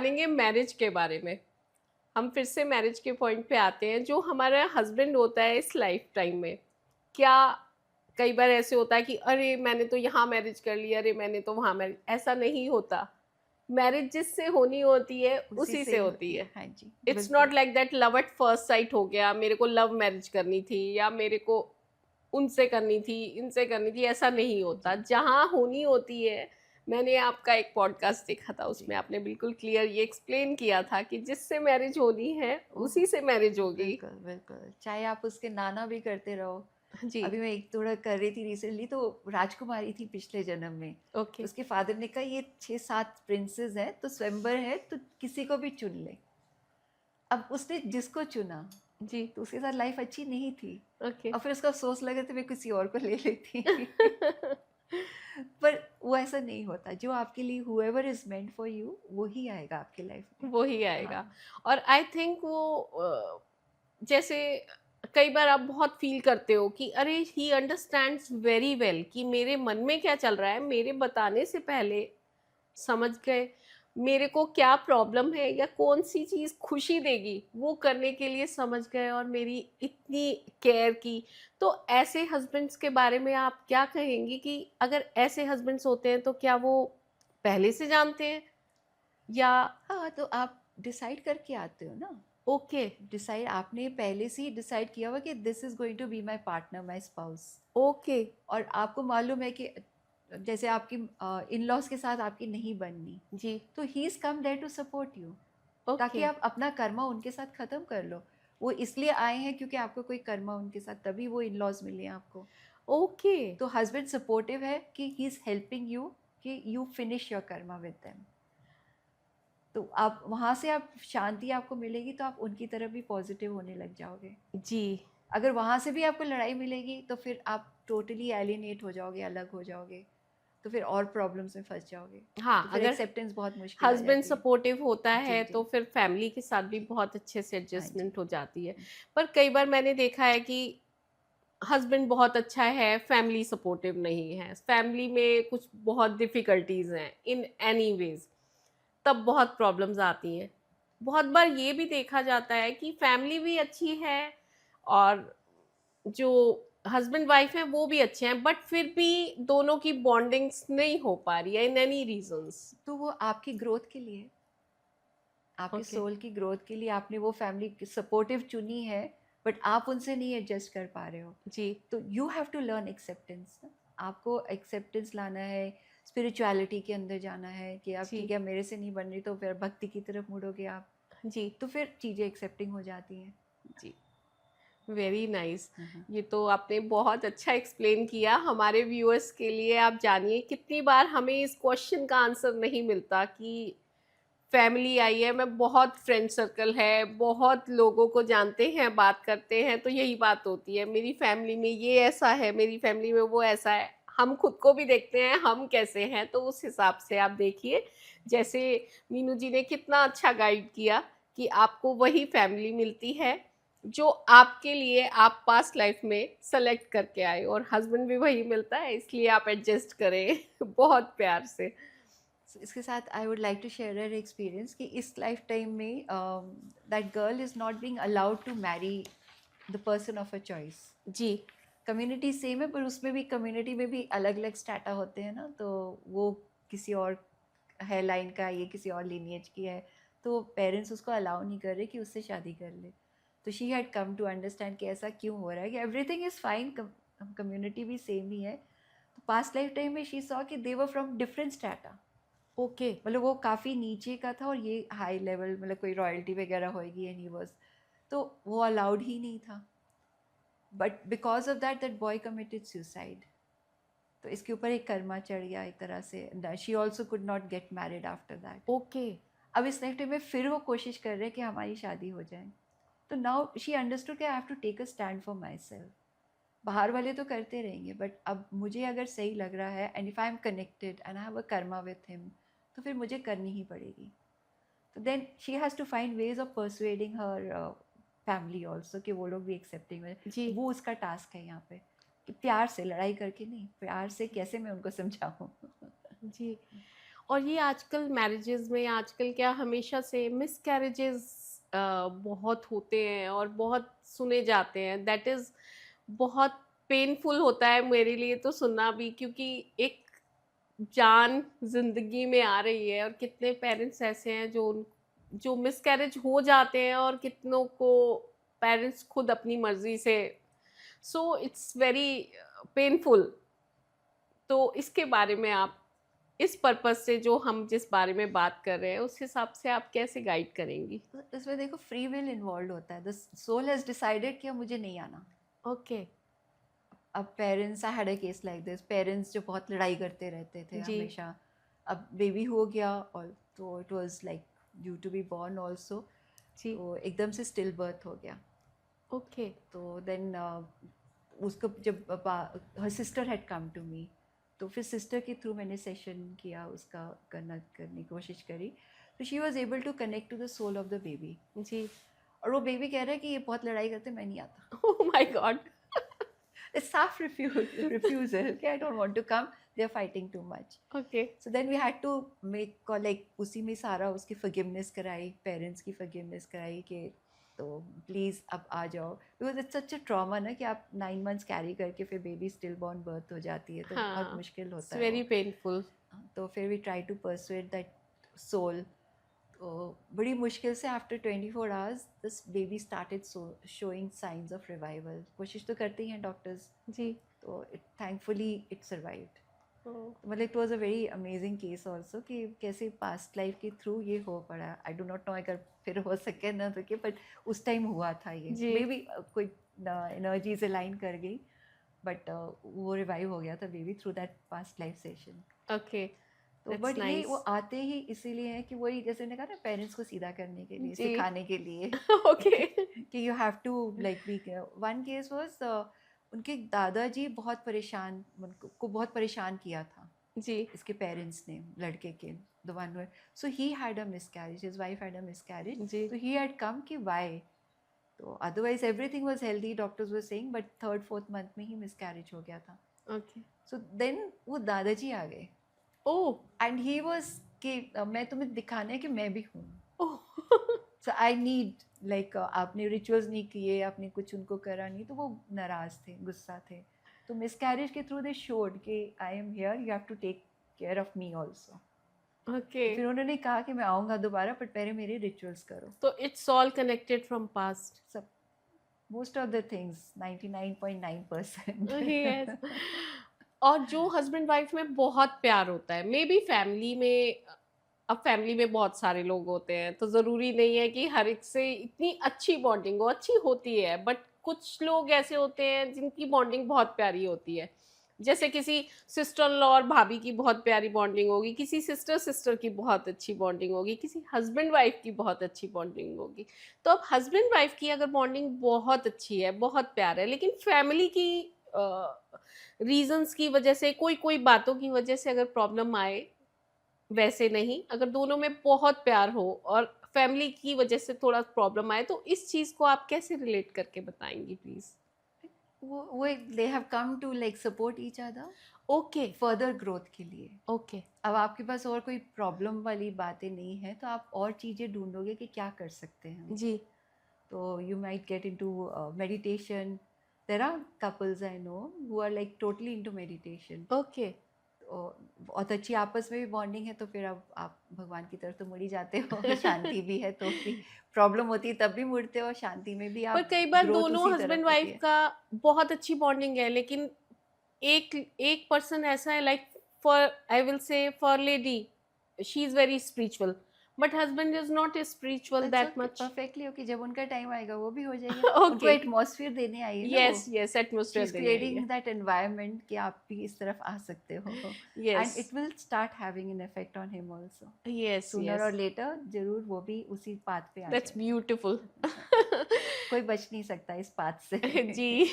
जानेंगे मैरिज के बारे में। हम फिर से मैरिज के पॉइंट पे आते हैं। जो हमारा हस्बैंड होता है इस लाइफ टाइम में, क्या कई बार ऐसे होता है कि अरे मैंने तो यहाँ मैरिज कर लिया, अरे मैंने तो वहाँ मैरिज, ऐसा नहीं होता। मैरिज जिससे होनी होती है उसी उसी से से ही होती होती है। है। हाँ जी, इट्स बिल्कुल। Not like that love at first sight हो गया, मेरे को लव मैरिज करनी थी या मेरे को उनसे करनी थी, इनसे करनी थी, ऐसा नहीं होता। जी, जहाँ होनी होती है, मैंने आपका एक पॉडकास्ट देखा था, जी। उसमें आपने बिल्कुल क्लियर ये एक्सप्लेन किया था कि जिससे मैरिज होनी है, ओह! उसी से मैरिज होगी। बिल्कुल, बिल्कुल। चाहे आप उसके नाना भी करते रहो। जी, अभी मैं एक थोड़ा कर रही थी रिसेंटली, तो राजकुमारी थी पिछले जन्म में। ओके, उसके फादर ने कहा ये 6-7 प्रिंसेस हैं, तो स्वयंवर है, तो किसी को भी चुन ले। अब उसने जिसको चुना, जी, तो उसके साथ लाइफ अच्छी नहीं थी। ओके। और फिर उसका अफ़सोस लगा तो मैं किसी और को ले लेती। पर वो ऐसा नहीं होता। जो आपके लिए whoever is meant for you, वो ही आएगा आपकी लाइफ में। वो ही आएगा। हाँ, और आई थिंक वो जैसे कई बार आप बहुत फील करते हो कि अरे ही अंडरस्टैंड्स वेरी वेल कि मेरे मन में क्या चल रहा है, मेरे बताने से पहले समझ गए, मेरे को क्या प्रॉब्लम है या कौन-सी चीज़ खुशी देगी, वो करने के लिए समझ गए और मेरी इतनी केयर की। तो ऐसे हस्बैंड्स के बारे में आप क्या कहेंगी कि अगर ऐसे हस्बैंड्स होते हैं तो क्या वो पहले से जानते हैं या हाँ, तो आप डिसाइड करके आते हो ना। ओके, डिसाइड आपने पहले से ही डिसाइड किया हुआ कि this is going to be my partner, my spouse. Okay, और आपको मालूम है कि जैसे आपकी इन लॉज के साथ आपकी नहीं बननी, जी, तो he is come there to support you, ताकि ओके, आप अपना कर्मा उनके साथ ख़त्म कर लो। वो इसलिए आए हैं क्योंकि आपको कोई कर्मा उनके साथ, तभी वो इन लॉज मिले हैं आपको। ओके, तो हस्बैंड सपोर्टिव है कि ही इज़ हेल्पिंग यू, कि you finish your Karma with them. तो आप वहाँ से, आप शांति आपको मिलेगी, तो आप उनकी तरफ भी पॉजिटिव होने लग जाओगे। जी, अगर वहाँ से भी आपको लड़ाई मिलेगी, तो फिर आप टोटली एलिनेट हो जाओगे, अलग हो जाओगे, तो फिर और प्रॉब्लम्स में फंस जाओगे। हाँ, तो फिर अगर एक्सेप्टेंस बहुत मुश्किल आ हस्बैंड जाती है। सपोर्टिव होता जी, है तो जी, फिर फैमिली के साथ भी जी। बहुत अच्छे से हाँ जी। एडजस्टमेंट हो जाती है। पर कई बार मैंने देखा है कि हस्बैंड बहुत अच्छा है, फैमिली सपोर्टिव नहीं है। फैमिली में कुछ बहुत डिफ़िकल्टीज़ हैं इन एनी वेज़, तब बहुत प्रॉब्लम्स आती हैं। बहुत बार ये भी देखा जाता है कि फैमिली भी अच्छी है और जो हस्बैंड वाइफ हैं वो भी अच्छे हैं, बट फिर भी दोनों की बॉन्डिंग्स नहीं हो पा रही है इन एनी रीज़न्स। तो वो आपकी ग्रोथ के लिए, आपकी ओके, सोल की ग्रोथ के लिए आपने वो फैमिली सपोर्टिव चुनी है, बट आप उनसे नहीं एडजस्ट कर पा रहे हो। जी, तो you have to learn acceptance ना। आपको एक्सेप्टेंस लाना है, स्पिरिचुअलिटी के अंदर जाना है कि अब जी, ठीक है, मेरे से नहीं बन रही, तो फिर भक्ति की तरफ मुड़ोगे आप। जी, तो फिर चीज़ें एक्सेप्टिंग हो जाती हैं। जी। Very nice. हम्म। ये तो आपने बहुत अच्छा एक्सप्लेन किया हमारे व्यूअर्स के लिए। आप जानिए कितनी बार हमें इस क्वेश्चन का आंसर नहीं मिलता कि फैमिली आई है, मैं बहुत फ्रेंड सर्कल है, बहुत लोगों को जानते हैं, बात करते हैं, तो यही बात होती है, मेरी फैमिली में ये ऐसा है, मेरी फैमिली में वो ऐसा है। हम खुद को भी देखते हैं, हम कैसे हैं, तो उस हिसाब से आप देखिए, जैसे मीनू जी ने कितना अच्छा गाइड किया कि आपको वही फैमिली मिलती है, जो आपके लिए आप पास्ट लाइफ में सेलेक्ट करके आए और हस्बैंड भी वही मिलता है, इसलिए आप एडजस्ट करें बहुत प्यार से। इसके साथ I would like to share her experience कि इस लाइफ टाइम में that girl is not being allowed to marry the person of a choice. जी, कम्युनिटी सेम है, पर उसमें भी, कम्युनिटी में भी अलग अलग स्टाटा होते हैं ना, तो वो किसी और है लाइन का, ये किसी और लीनिएज की है, तो पेरेंट्स उसको अलाउ नहीं कर रहे कि उससे शादी कर ले। तो she had come to understand कि ऐसा क्यों हो रहा है, कि एवरीथिंग इज़ फाइन, कम्युनिटी भी सेम ही है। तो पास्ट लाइफ टाइम में शी सॉ कि they were from different strata. Okay, मतलब वो काफ़ी नीचे का था और ये हाई लेवल, मतलब कोई रॉयल्टी वगैरह होएगी, एंड ही वाज, तो वो अलाउड ही नहीं था। But because of that, that boy committed suicide. तो इसके ऊपर एक कर्मा चढ़ गया एक तरह से। She also could not get married after that. Okay, अब इस लाइफ में फिर वो कोशिश कर रहे हैं कि हमारी शादी हो जाए। तो नाउ शी अंडरस्टूड कि I have to take a stand for my self. बाहर वाले तो करते रहेंगे, बट अब मुझे अगर सही लग रहा है, and if I am connected and I have a karma with him, तो फिर मुझे करनी ही पड़ेगी। तो then she has to find ways of persuading her family also, कि वो लोग भी एक्सेप्टिंग है। जी, वो उसका टास्क है यहाँ पे, कि प्यार से, लड़ाई करके नहीं, प्यार से कैसे मैं उनको समझाऊँ। जी। और ये आजकल मैरिजेस में आजकल क्या हमेशा से मिसकैरेजेस बहुत होते हैं और बहुत सुने जाते हैं, दैट इज़ बहुत पेनफुल होता है मेरे लिए तो सुनना भी, क्योंकि एक जान ज़िंदगी में आ रही है और कितने पेरेंट्स ऐसे हैं जो मिसकैरेज हो जाते हैं और कितनों को पेरेंट्स खुद अपनी मर्ज़ी से, सो इट्स वेरी पेनफुल। तो इसके बारे में आप इस पर्पज़ से जो हम जिस बारे में बात कर रहे हैं, उस हिसाब से आप कैसे गाइड करेंगी? तो इसमें देखो फ्री विल इन्वॉल्व होता है, द सोल हैज डिसाइडेड कि अब मुझे नहीं आना। ओके। अब parents, I had a case like this, parents जो बहुत लड़ाई करते रहते थे जी। हमेशा, अब बेबी हो गया और तो it was like due to be born also, जी। तो एकदम से स्टिल बर्थ हो गया। ओके। तो देन उसको जब her sister had come to me, तो फिर सिस्टर के थ्रू मैंने सेशन किया, उसका करने की कोशिश करी, तो she was able to connect to the soul of the baby. जी। और वो बेबी कह रहा है कि ये बहुत लड़ाई करते, मैं नहीं आता। Oh my God! A soft refusal. Okay, I don't want to come. They're fighting too much. Okay. So then we had to make like उसी में सारा उसकी forgiveness कराई, parents की forgiveness कराई कि तो प्लीज़ अब आ जाओ, because it's such a trauma ना कि आप 9 months कैरी करके फिर बेबी स्टिल बॉर्न बर्थ हो जाती है, तो बहुत हाँ, मुश्किल इट्स होता है वेरी वो। पेनफुल। तो फिर we try to persuade that soul. तो बड़ी मुश्किल से after 24 hours this baby started showing signs of revival. कोशिश तो करते ही हैं डॉक्टर्स, जी। तो it thankfully it survived. Oh! मतलब it was a very amazing case also कि कैसे पास्ट लाइफ के थ्रू ये हो पड़ा। आई डो नॉट नो अगर फिर हो सके ना तो, बट उस टाइम हुआ था ये, जी। मे बी कोई एनर्जीज अलाइन कर गई, बट वो रिवाइव हो गया था baby through that past life session. Okay, तो दैट्स बट ये वो नाइस। आते ही इसीलिए है कि वही जैसे मैंने कहा ना, पेरेंट्स को सीधा करने के लिए, जी। सिखाने के लिए ओके। कि you have to like be. One case was उनके दादाजी बहुत परेशान, उनको बहुत परेशान किया था जी। इसके पेरेंट्स ने, लड़के के, the one, so he had a miscarriage, his wife had a miscarriage, जी। तो ही हैड कम कि वाई, तो otherwise everything was healthy, doctors were saying, but 3rd-4th month में ही मिसकैरेज हो गया था। ओके। सो देन वो दादाजी आ गए ओह! एंड ही वाज कि मैं तुम्हें दिखाना है कि मैं भी हूँ, ओह! सो आई नीड लाइक आपने रिचुअल्स नहीं किए, आपने कुछ उनको करा नहीं, तो वो नाराज थे, गुस्सा थे। तो मिसकैरेज के थ्रू दे शोड कि I am here, you have to take care of me also. Okay, फिर उन्होंने कहा कि मैं आऊँगा दोबारा, बट पहले मेरे रिचुअल्स करो। तो it's all connected from past. सब, most of the things, 99.9%। Yes. और जो हस्बैंड वाइफ में बहुत प्यार होता है, मे बी फैमिली में, अब फैमिली में बहुत सारे लोग होते हैं तो ज़रूरी नहीं है कि हर एक से इतनी अच्छी बॉन्डिंग हो, अच्छी होती है, बट कुछ लोग ऐसे होते हैं जिनकी बॉन्डिंग बहुत प्यारी होती है। जैसे किसी सिस्टर इन लॉ और भाभी की बहुत प्यारी बॉन्डिंग होगी, किसी सिस्टर सिस्टर की बहुत अच्छी बॉन्डिंग होगी, किसी हस्बैंड वाइफ की बहुत अच्छी बॉन्डिंग होगी। तो अब हस्बैंड वाइफ की अगर बॉन्डिंग बहुत अच्छी है, बहुत प्यार है, लेकिन फैमिली की रीजंस की वजह से, कोई कोई बातों की वजह से अगर प्रॉब्लम आए, वैसे नहीं, अगर दोनों में बहुत प्यार हो और फैमिली की वजह से थोड़ा प्रॉब्लम आए, तो इस चीज़ को आप कैसे रिलेट करके बताएँगी प्लीज़? वो they have come to like support each other okay. Further growth के लिए। ओके। अब आपके पास और कोई प्रॉब्लम वाली बातें नहीं है, तो आप और चीज़ें ढूंढोगे कि क्या कर सकते हैं। जी। तो you might get into meditation. There are couples I know who are like totally into meditation. Okay. बहुत अच्छी आपस में भी बॉन्डिंग है, तो फिर अब आप भगवान की तरफ तो मुड़ ही जाते हो। शांति भी है तो भी प्रॉब्लम होती है तब भी मुड़ते हो, शांति में भी पर आप, कई बार ग्रोथ दोनों उसी हस्बैंड तरफ होती वाइफ है। का बहुत अच्छी बॉन्डिंग है, लेकिन एक एक पर्सन ऐसा है, like for I will say for lady, she is very spiritual, but husband is not spiritual that's that okay, much. Perfectly okay, जब उनका टाइम आएगा वो भी हो जाएंगे। उनको ओके। एटमॉस्फेयर देने आई है ना वो, yes yes, she atmosphere is देने आई क्रिएटिंग है। दैट एनवायरनमेंट कि आप भी इस तरफ आ सकते हो, yes and it will start having an effect on him also. Yes sooner और यस, लेटर जरूर वो भी उसी पाथ पे आ दैट्स जाएगा। ब्यूटिफुल। कोई बच नहीं सकता इस पाथ से। जी।